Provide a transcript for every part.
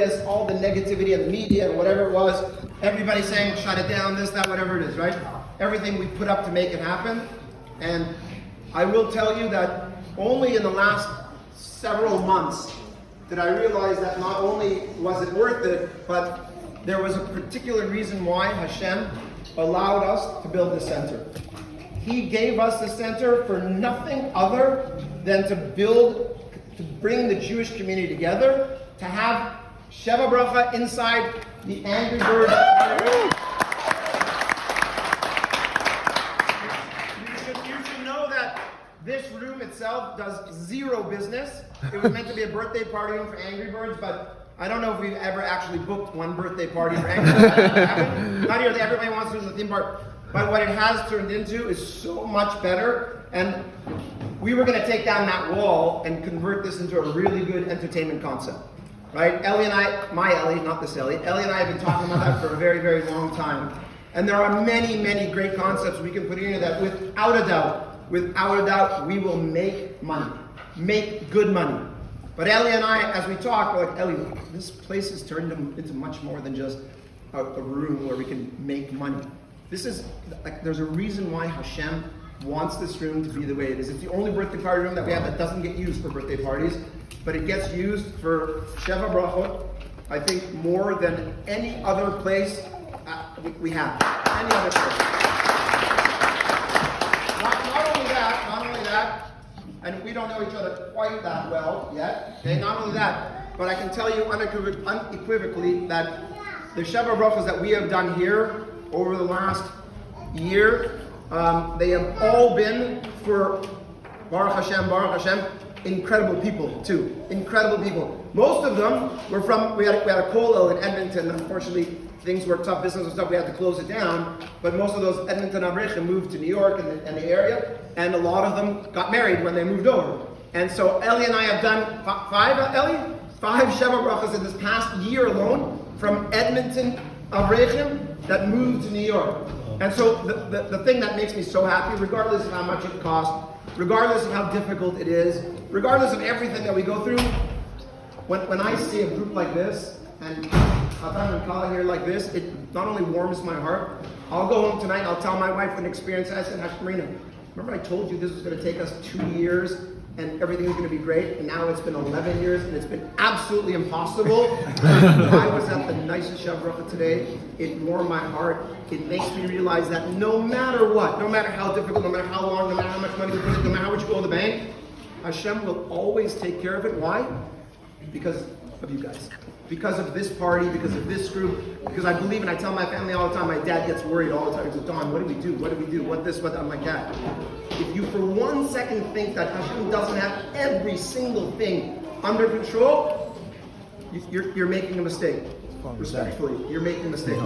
this, all the negativity of the media and whatever it was, everybody saying, shut it down, this, that, whatever it is, right? Everything we put up to make it happen. And I will tell you that only in the last several months did I realize that not only was it worth it, but there was a particular reason why Hashem allowed us to build the center. He gave us the center for nothing other than to bring the Jewish community together, to have Sheva Bracha inside the Angry Birds. You should know that this room itself does zero business. It was meant to be a birthday party room for Angry Birds, but I don't know if we've ever actually booked one birthday party for Angry Birds. Not here, everybody wants to do the theme park. But what it has turned into is so much better. And we were going to take down that wall and convert this into a really good entertainment concept. Right? Ellie and I, my Ellie, not this Ellie, Ellie and I have been talking about that for a very, very long time. And there are many, many great concepts we can put into that without a doubt, we will make money. Make good money. But Ellie and I, as we talk, we're like, Ellie, this place has turned into much more than just a room where we can make money. This is, like, there's a reason why Hashem wants this room to be the way it is. It's the only birthday party room that we have that doesn't get used for birthday parties, but it gets used for Sheva Brachot, I think, more than any other place we have. Any other place. Not only that, and we don't know each other quite that well yet, okay? Not only that, but I can tell you unequivocally that the Sheva Brachos that we have done here over the last year, they have all been for Baruch Hashem, incredible people too. Incredible people. Most of them were from, we had a kollel in Edmonton. Unfortunately, things were tough, business was tough, we had to close it down. But most of those Edmonton Avrechim moved to New York and the area, and a lot of them got married when they moved over. And so Ellie and I have done five Sheva Brachos in this past year alone from Edmonton Avrechim that moved to New York. And so the thing that makes me so happy, regardless of how much it costs, regardless of how difficult it is, regardless of everything that we go through, when I see a group like this, and Chatan and Kala here like this, it not only warms my heart. I'll go home tonight, I'll tell my wife an experience. I said, Hashmarina, remember I told you this was going to take us 2 years and everything was going to be great, and now it's been 11 years and it's been absolutely impossible. I was at the nicest Sheva Bracha today. It warmed my heart. It makes me realize that no matter what, no matter how difficult, no matter how long, no matter how much money we put in, no matter how much you go in the bank, Hashem will always take care of it. Why? Because of you guys. Because of this party, because of this group, because I believe, and I tell my family all the time, my dad gets worried all the time. He says, Don, what do we do? What do we do? What this, what that? I'm like, Dad, if you for 1 second think that Hashem doesn't have every single thing under control, you're making a mistake. Respectfully, you're making a mistake.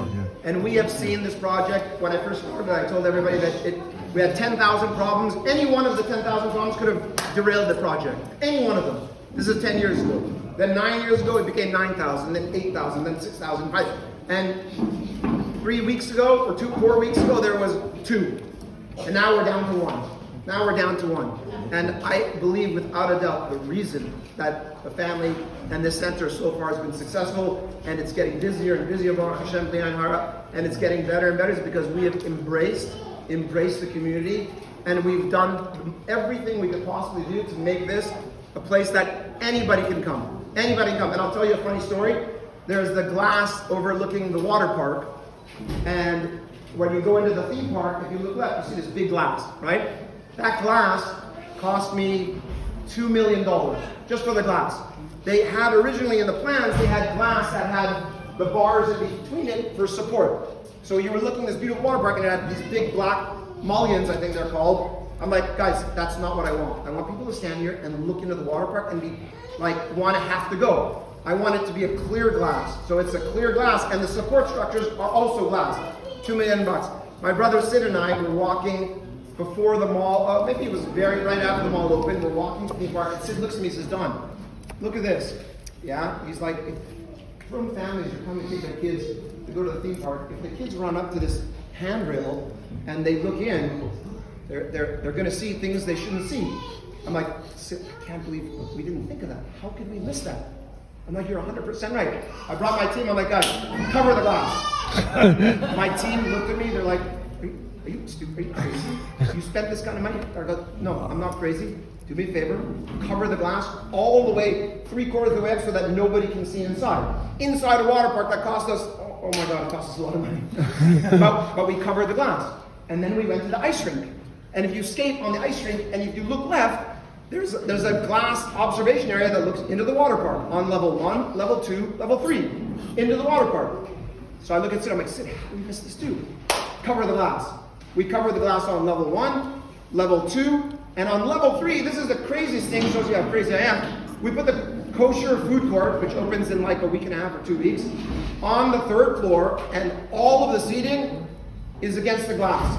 And we have seen this project. When I first started, I told everybody that we had 10,000 problems. Any one of the 10,000 problems could have derailed the project. Any one of them. This is 10 years ago. Then 9 years ago, it became 9,000, then 8,000, then 6,000. And 3 weeks ago, or 4 weeks ago, there was 2. And now we're down to 1. And I believe without a doubt the reason that the family and this center so far has been successful, and it's getting busier and busier, Baruch Hashem, and it's getting better and better, is because we have embraced the community, and we've done everything we could possibly do to make this a place that anybody can come. Anybody can come. And I'll tell you a funny story. There's the glass overlooking the water park, and when you go into the theme park, if you look left, you see this big glass, right? That glass cost me $2 million just for the glass. They had originally in the plans, they had glass that had the bars in between it for support. So you were looking at this beautiful water park and it had these big black mullions, I think they're called. I'm like, guys, that's not what I want. I want people to stand here and look into the water park and be like, want to have to go. I want it to be a clear glass. So it's a clear glass, and the support structures are also glass. $2 million. My brother Sid and I were walking before the mall, maybe it was right after the mall opened. We're walking to the theme park, and Sid looks at me and says, Don, look at this. Yeah? He's like, if frum families are coming to take their kids to go to the theme park, if the kids run up to this handrail and they look in, they're going to see things they shouldn't see. I'm like, I can't believe we didn't think of that. How could we miss that? I'm like, you're 100% right. I brought my team. I'm like, guys, cover the glass. My team looked at me. They're like, are you stupid? Are you crazy? You spent this kind of money? I go, no, I'm not crazy. Do me a favor. Cover the glass all the way, 3/4 of the way up so that nobody can see inside. Inside a water park that cost us, oh my God, it cost us a lot of money. but we covered the glass. And then we went to the ice rink. And if you skate on the ice rink and if you look left, there's a glass observation area that looks into the water park on level 1, level 2, level 3, into the water park. So I look at Sid, I'm like, Sid, how did we miss this too? Cover the glass. We cover the glass on level 1, level 2, and on level 3, this is the craziest thing, shows you how crazy I am. We put the kosher food court, which opens in like a week and a half or 2 weeks, on the 3rd floor, and all of the seating is against the glass.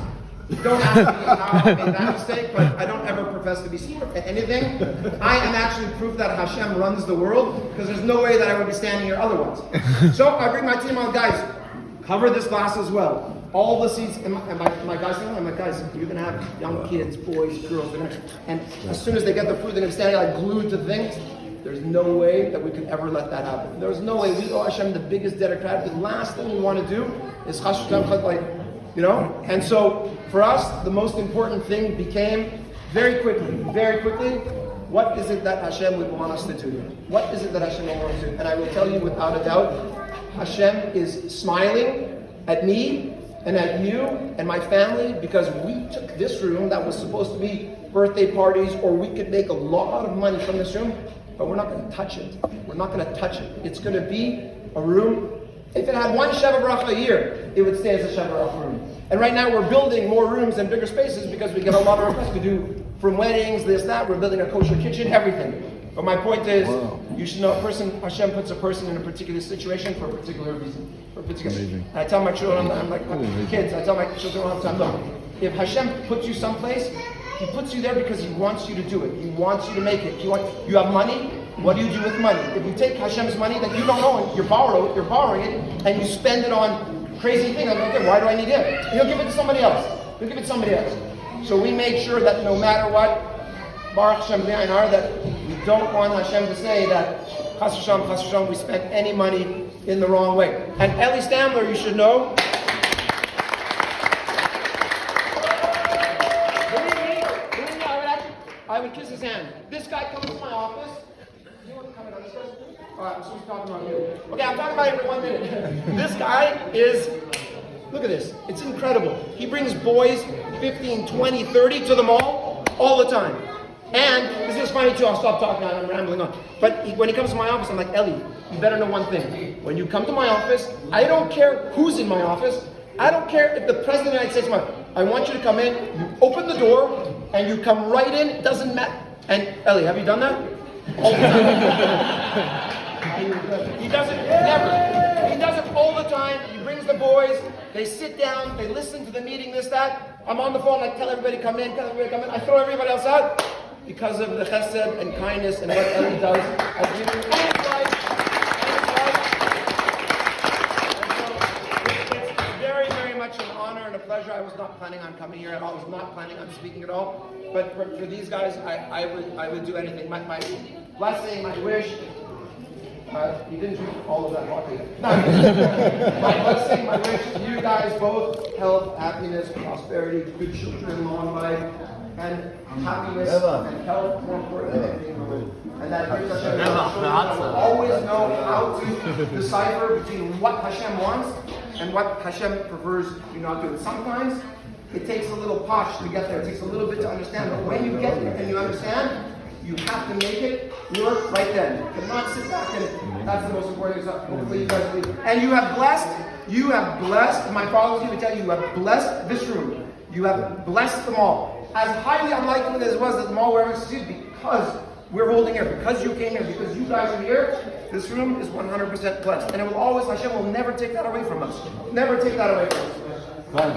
Don't ask me how I made that mistake, but I don't ever profess to be smart at anything. I am actually proof that Hashem runs the world, because there's no way that I would be standing here otherwise. So I bring my team on, guys, cover this glass as well. All the seats, and my guys, I'm like, guys, you're going to have young kids, boys, girls, and as soon as they get the food, they're going to stand like glued to things. There's no way that we could ever let that happen. There's no way. We owe Hashem the biggest debt of gratitude. The last thing we want to do is and so for us, the most important thing became very quickly, what is it that Hashem would want us to do? What is it that Hashem would want us to do? And I will tell you without a doubt, Hashem is smiling at me and at you and my family because we took this room that was supposed to be birthday parties, or we could make a lot of money from this room, but we're not going to touch it. We're not going to touch it. It's going to be a room. If it had one Sheva Bracha a year, it would stay as a Sheva Bracha room. And right now we're building more rooms and bigger spaces because we get a lot of requests. We do from weddings, this, that. We're building a kosher kitchen, everything. But my point is, you should know Hashem puts a person in a particular situation for a particular reason. And I tell my children, I'm like kids, I tell my children all the time, look, if Hashem puts you someplace, He puts you there because He wants you to do it. He wants you to make it. You have money. What do you do with money? If you take Hashem's money that you don't know and you're borrowing it, and you spend it on crazy things, I'm like, okay, why do I need it? He'll give it to somebody else. So we make sure that no matter what, Baruch Hashem that we don't want Hashem to say that Chas Hashem, we spent any money in the wrong way. And Eli Stamler, you should know, I would kiss his hand. This guy comes to my office. You want to comment on this person? All right, so he's talking about you. Okay, I'm talking about him for 1 minute. This guy is, look at this. It's incredible. He brings boys 15, 20, 30 to the mall all the time. And this is funny too. I'll stop talking now. I'm rambling on. But when he comes to my office, I'm like, Eli, you better know one thing. When you come to my office, I don't care who's in my office. I don't care if the President of the United States, I want you to come in, you open the door, and you come right in, it doesn't matter. And Eli, have you done that? All the time. He does it never. He does it all the time. He brings the boys, they sit down, they listen to the meeting, this, that. I'm on the phone, I tell everybody come in. I throw everybody else out because of the chesed and kindness and what Eli does. I give you his life. An honor and a pleasure. I was not planning on coming here at all. I was not planning on speaking at all. But for these guys, I would do anything. My blessing, my wish. You didn't drink all of that coffee. My blessing, my wish to you guys both: health, happiness, prosperity, good children, long life, and happiness and health. More important than anything. And that brings us to always know how to decipher between what Hashem wants and what Hashem prefers you not do. Sometimes it takes a little posh to get there. It takes a little bit to understand. But when you get there and you understand, you have to make it work right then. You cannot sit back and that's the most important thing. Hopefully you guys believe. And you have blessed, my father would tell you, you have blessed this room. You have blessed them all. As highly unlikely as it was that the mall were ever succeed, because we're holding here, because you came here, because you guys are here, this room is 100% blessed. And it will always, Hashem will never take that away from us. Never take that away from us.